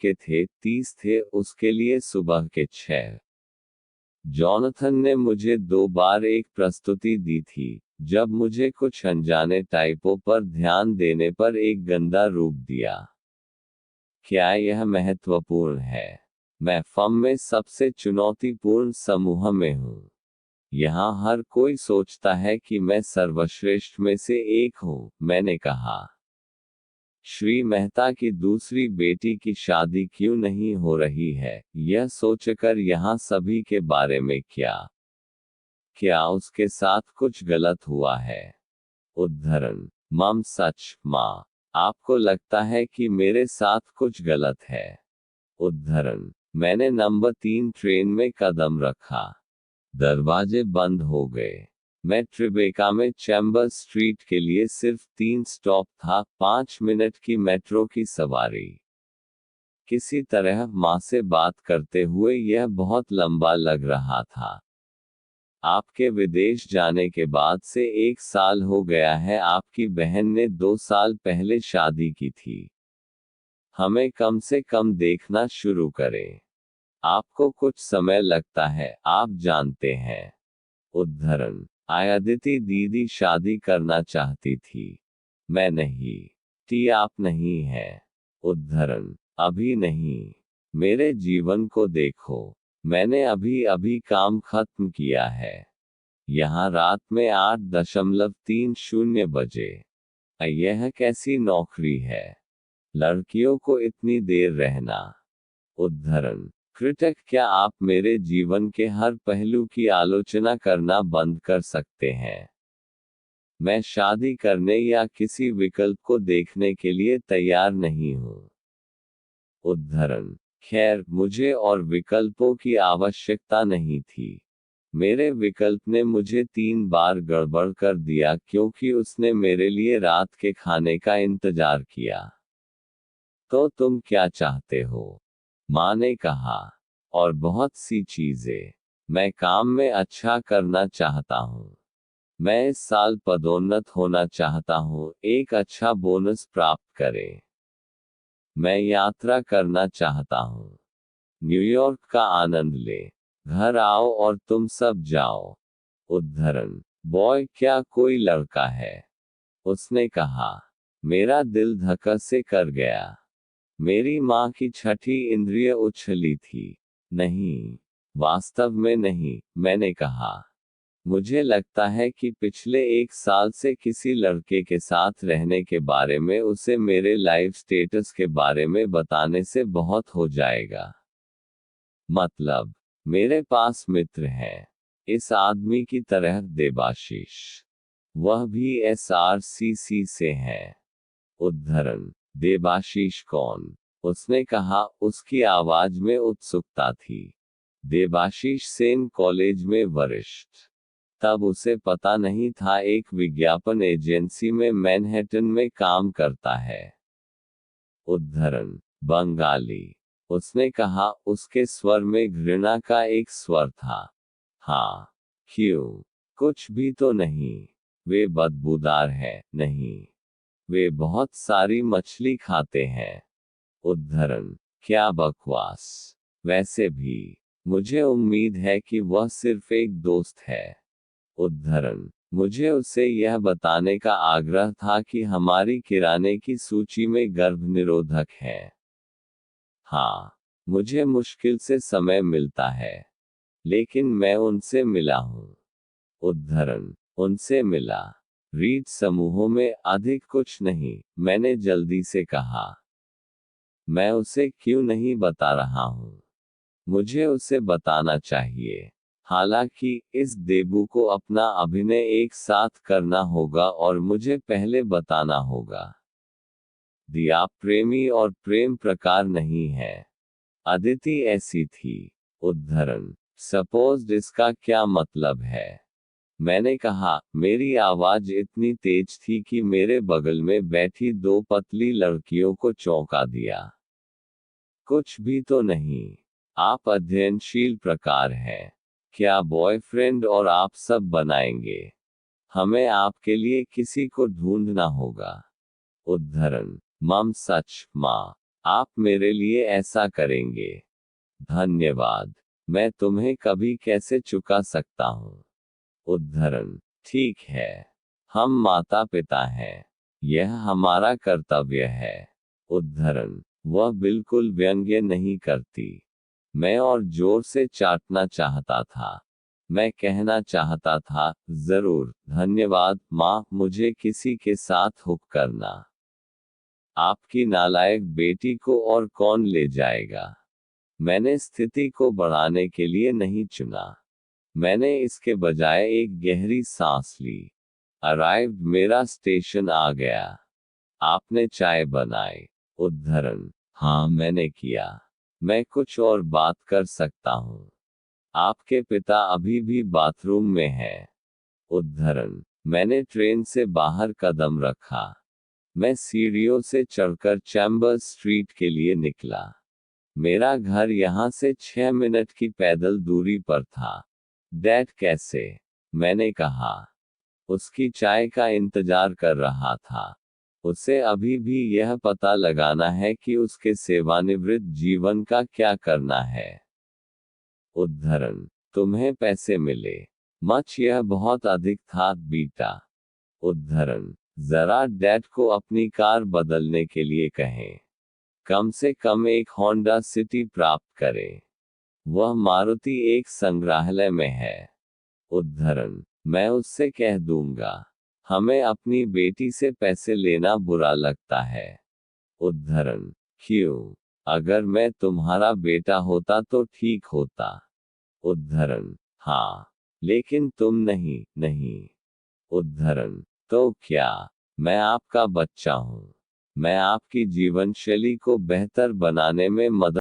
के थे, 30 थे, उसके लिए सुबह के 6। जॉनथन ने मुझे 2 बार एक प्रस्तुति दी थी, जब मुझे कुछ अनजाने टाइपों पर ध्यान देने पर एक गंदा रूप दिया। क्या यह महत्वपूर्ण है? मैं फर्म में सबसे चुनौतीपूर्ण समूह में हूँ। यहाँ हर कोई सोचता है कि मैं सर्वश्रेष्ठ में से एक हूँ, मैंने कहा। श्री मेहता की दूसरी बेटी की शादी क्यों नहीं हो रही है, यह सोचकर यहाँ सभी के बारे में क्या उसके साथ कुछ गलत हुआ है? उद्धरण। मम सच, माँ। आपको लगता है कि मेरे साथ कुछ गलत है? उद्धरण। मैंने नंबर 3 ट्रेन में कदम रखा। दरवाजे बंद हो गए। मैं ट्रिबेका में चैम्बर्स स्ट्रीट के लिए सिर्फ 3 स्टॉप था, 5 मिनट की मेट्रो की सवारी। किसी तरह माँ से बात करते हुए यह बहुत लंबा लग रहा था। आपके विदेश जाने के बाद से 1 साल हो गया है, आपकी बहन ने 2 साल पहले शादी की थी। हमें कम से कम देखना शुरू करें। आपको कुछ समय लगता है, आप जानते हैं। उद्धरण। अदिति दीदी शादी करना चाहती थी। मैं नहीं। आप नहीं है। उद्धरण। अभी नहीं। मेरे जीवन को देखो। मैंने अभी अभी काम खत्म किया है। यहाँ रात में 8:30 बजे। यह कैसी नौकरी है? लड़कियों को इतनी देर रहना। उद्धरण। क्रिटिक, क्या आप मेरे जीवन के हर पहलू की आलोचना करना बंद कर सकते हैं? मैं शादी करने या किसी विकल्प को देखने के लिए तैयार नहीं हूँ। उद्धरण। खैर, मुझे और विकल्पों की आवश्यकता नहीं थी। मेरे विकल्प ने मुझे 3 बार गड़बड़ कर दिया क्योंकि उसने मेरे लिए रात के खाने का इंतजार किया। तो तुम क्या चाहते हो? माँ ने कहा। और बहुत सी चीजें। मैं काम में अच्छा करना चाहता हूँ। मैं इस साल पदोन्नत होना चाहता हूँ, एक अच्छा बोनस प्राप्त करें। मैं यात्रा करना चाहता हूँ। न्यूयॉर्क का आनंद ले। घर आओ और तुम सब जाओ। उद्धरण। बॉय, क्या कोई लड़का है? उसने कहा। मेरा दिल धक्का से कर गया। मेरी माँ की छठी इंद्रिय उछली थी। नहीं। वास्तव में नहीं, मैंने कहा। मुझे लगता है कि पिछले 1 साल से किसी लड़के के साथ रहने के बारे में उसे मेरे लाइफ स्टेटस के बारे में बताने से बहुत हो जाएगा। मतलब, मेरे पास मित्र हैं। इस आदमी की तरह देबाशीष। वह भी SRCC से है। उद्धरण। देबाशीष कौन? उसने कहा, उसकी आवाज में उत्सुकता थी। देबाशीष सेन कॉलेज में वरिष्ठ। तब उसे पता नहीं था एक विज्ञापन एजेंसी में मैनहट्टन में काम करता है। उद्धरण। बंगाली। उसने कहा, उसके स्वर में घृणा का एक स्वर था। हाँ। क्यों? कुछ भी तो नहीं। वे बदबूदार हैं, नहीं। वे बहुत सारी मछली खाते हैं। उद्धरण। क्या बकवास। वैसे भी, मुझे उम्मीद है कि वह सिर्फ एक दोस्त है। उद्धरण। मुझे उसे यह बताने का आग्रह था कि हमारी किराने की सूची में गर्भनिरोधक है। हाँ। मुझे मुश्किल से समय मिलता है। लेकिन मैं उनसे मिला हूँ। उद्धरण। उनसे मिला। रीड समूहों में अधिक कुछ नहीं, मैंने जल्दी से कहा। मैं उसे क्यों नहीं बता रहा हूँ? मुझे उसे बताना चाहिए। हालांकि, इस देबू को अपना अभिनय एक साथ करना होगा और मुझे पहले बताना होगा। दिया प्रेमी और प्रेम प्रकार नहीं है। अदिति ऐसी थी। उद्धरण। सपोज्ड, इसका क्या मतलब है? मैंने कहा, मेरी आवाज इतनी तेज थी कि मेरे बगल में बैठी 2 पतली लड़कियों को चौंका दिया। कुछ भी तो नहीं। आप अध्ययनशील प्रकार हैं। क्या बॉयफ्रेंड और आप सब बनाएंगे? हमें आपके लिए किसी को ढूंढना होगा। उद्धरण। मम सच, माँ। आप मेरे लिए ऐसा करेंगे। धन्यवाद। मैं तुम्हें कभी कैसे चुका सकता हूँ। उद्धरण। ठीक है। हम माता पिता हैं। यह हमारा कर्तव्य है। उद्धरण। वह बिल्कुल व्यंग्य नहीं करती। मैं और जोर से चाटना चाहता था। मैं कहना चाहता था, जरूर, धन्यवाद माँ, मुझे किसी के साथ हुक करना। आपकी नालायक बेटी को और कौन ले जाएगा? मैंने स्थिति को बढ़ाने के लिए नहीं चुना। मैंने इसके बजाय एक गहरी सांस ली। अराइव्ड, मेरा स्टेशन आ गया। आपने चाय बनाई? उद्धरण। हाँ, मैंने किया। मैं कुछ और बात कर सकता हूँ? आपके पिता अभी भी बाथरूम में हैं। उद्धरण। मैंने ट्रेन से बाहर कदम रखा। मैं सीढ़ियों से चढ़कर चैम्बर्स स्ट्रीट के लिए निकला। मेरा घर यहाँ से 6 मिनट की पैदल दूरी पर था। डैड कैसे? मैंने कहा। उसकी चाय का इंतजार कर रहा था। उसे अभी भी यह पता लगाना है कि उसके सेवानिवृत्त जीवन का क्या करना है। उद्धरण। तुम्हें पैसे मिले? मच, यह बहुत अधिक था बीटा। उद्धरण। जरा डैड को अपनी कार बदलने के लिए कहें। कम से कम एक होंडा सिटी प्राप्त करें। वह मारुति एक संग्रहालय में है। उद्धरण। मैं उससे कह दूंगा। हमें अपनी बेटी से पैसे लेना बुरा लगता है। उद्धरण। क्यों? अगर मैं तुम्हारा बेटा होता तो ठीक होता। उद्धरण। हाँ, लेकिन तुम नहीं, नहीं। उद्धरण। तो क्या? मैं आपका बच्चा हूँ। मैं आपकी जीवन शैली को बेहतर बनाने में मदद